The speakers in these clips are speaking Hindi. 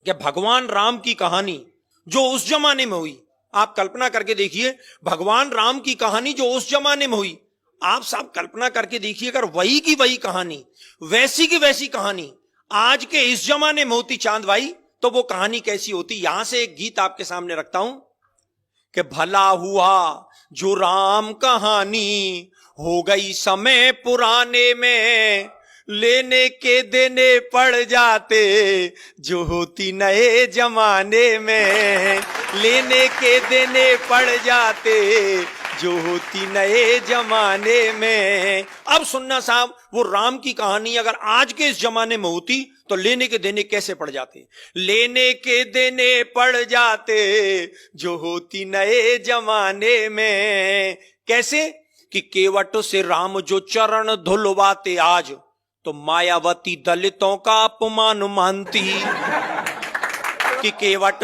कि भगवान राम की कहानी जो उस जमाने में हुई, आप कल्पना करके देखिए, भगवान राम की कहानी जो उस जमाने में हुई, आप सब कल्पना करके देखिए, अगर वही की वही कहानी, वैसी की वैसी कहानी आज के इस जमाने में होती चांद भाई, तो वो कहानी कैसी होती। यहां से एक गीत आपके सामने रखता हूं कि भला हुआ जो राम कहानी हो गई समय पुराने में, लेने के देने पड़ जाते जो होती नए जमाने में, लेने के देने पड़ जाते जो होती नए जमाने में। अब सुनना साहब, वो राम की कहानी अगर आज के इस जमाने में होती तो लेने के देने कैसे पड़ जाते, लेने के देने पड़ जाते जो होती नए जमाने में। कैसे कि केवट से राम जो चरण धुलवाते आज, तो मायावती दलितों का अपमान मानती। कि केवट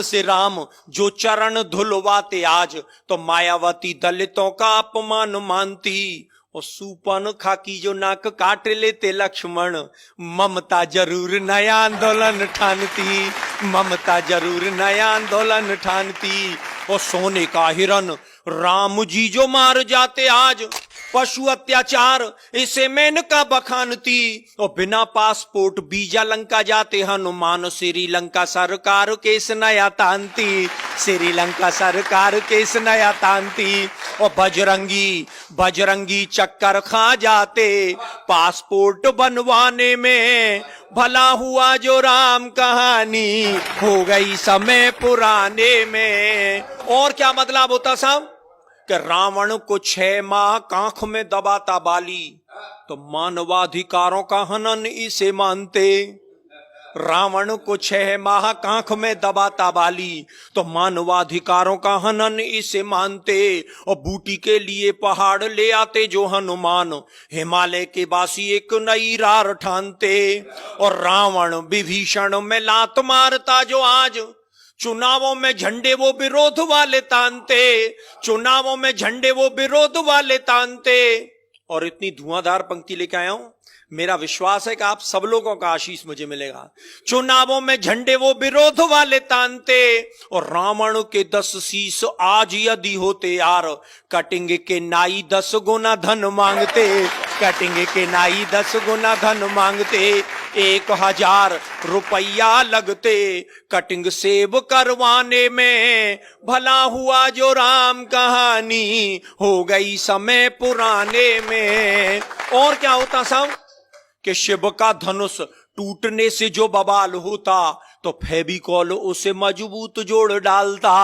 से राम जो चरण धुलवाते आज, तो मायावती दलितों का अपमान मानती। और सूपन खाकी जो नाक काट लेते लक्ष्मण, ममता जरूर नया आंदोलन ठानती, ममता जरूर नया आंदोलन ठानती। और सोने का हिरन राम जी जो मार जाते आज, पशु अत्याचार इसे मेनका बखानती। और बिना पासपोर्ट वीजा लंका जाते हनुमान, श्रीलंका सरकार केस नया तानती, श्रीलंका सरकार केस नया तानती। और बजरंगी चक्कर खा जाते पासपोर्ट बनवाने में, भला हुआ जो राम कहानी हो गई समय पुराने में। और क्या मतलब होता साहब कि रावण को 6 माह कांख में दबाता बाली, तो मानवाधिकारों का हनन इसे मानते। रावण को 6 माह कांख में दबाता बाली, तो मानवाधिकारों का हनन इसे मानते। और बूटी के लिए पहाड़ ले आते जो हनुमान, हिमालय के बासी एक नई रार ठानते। और रावण विभीषण में लात मारता जो आज, चुनावों में झंडे वो विरोध वाले तानते, चुनावों में झंडे वो विरोध वाले तानते। और इतनी धुआंधार पंक्ति लेके आया हूं, मेरा विश्वास है कि आप सब लोगों का आशीष मुझे मिलेगा। चुनावों में झंडे वो विरोध वाले तानते, और रावण के 10 शीश आज यदि होते यार, कटेंगे के नाई 10 गुना धन मांगते, कटेंगे के नाई 10 गुना धन मांगते। 1000 रुपया लगते कटिंग सेव करवाने में, भला हुआ जो राम कहानी हो गई समय पुराने में। और क्या होता साहब कि शिव का धनुष टूटने से जो बवाल होता, तो फेविकॉल उसे मजबूत जोड़ डालता।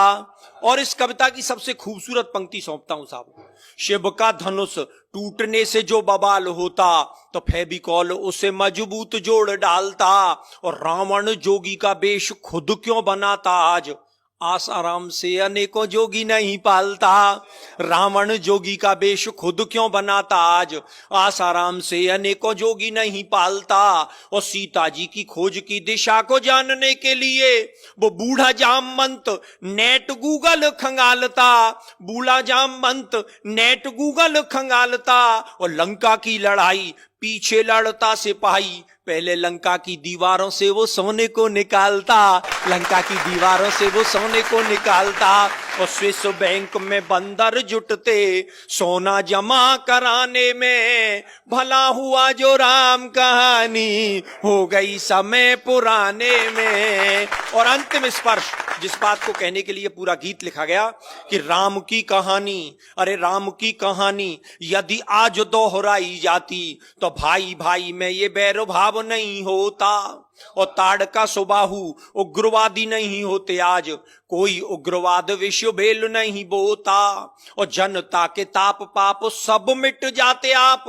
और इस कविता की सबसे खूबसूरत पंक्ति सौंपता हूं साहब, शिव का धनुष टूटने से जो बवाल होता, तो फेविकॉल उसे मजबूत जोड़ डालता। और रावण जोगी का वेश खुद क्यों बनाता आज, आसाराम से अनेकों जोगी नहीं पालता। रावण जोगी का वेश खुद क्यों बनाता आज, आसाराम से अनेकों जोगी नहीं पालता। और सीता जी की खोज की दिशा को जानने के लिए वो बूढ़ा जामवंत नेट गूगल खंगालता, बूढ़ा जामवंत नेट गूगल खंगालता। और लंका की लड़ाई पीछे लड़ता सिपाही, पहले लंका की दीवारों से वो सोने को निकालता, लंका की दीवारों से वो सोने को निकालता। और स्विस बैंक में बंदर जुटते सोना जमा कराने में, भला हुआ जो राम कहानी हो गई समय पुराने में। और अंतिम स्पर्श, जिस बात को कहने के लिए पूरा गीत लिखा गया कि राम की कहानी, अरे राम की कहानी यदि आज दोहराई जाती, तो भाई भाई में ये बैर भाव नहीं होता। और ताड़का सुबाहु उग्रवादी नहीं होते आज, कोई उग्रवाद विश्व भेल नहीं बोता। और जनता के ताप पाप सब मिट जाते आप,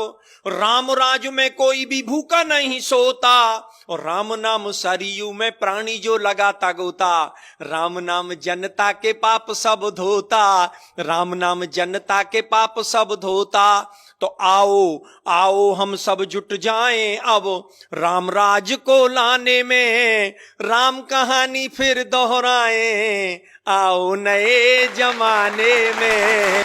राम राज में कोई भी भूखा नहीं सोता। और राम नाम सरयू में प्राणी जो लगाता गोता, राम नाम जनता के पाप सब धोता, राम नाम जनता के पाप सब धोता। तो आओ आओ हम सब जुट जाएं अब राम राज को लाने में, राम कहानी फिर दोहराएं आओ नए जमाने में।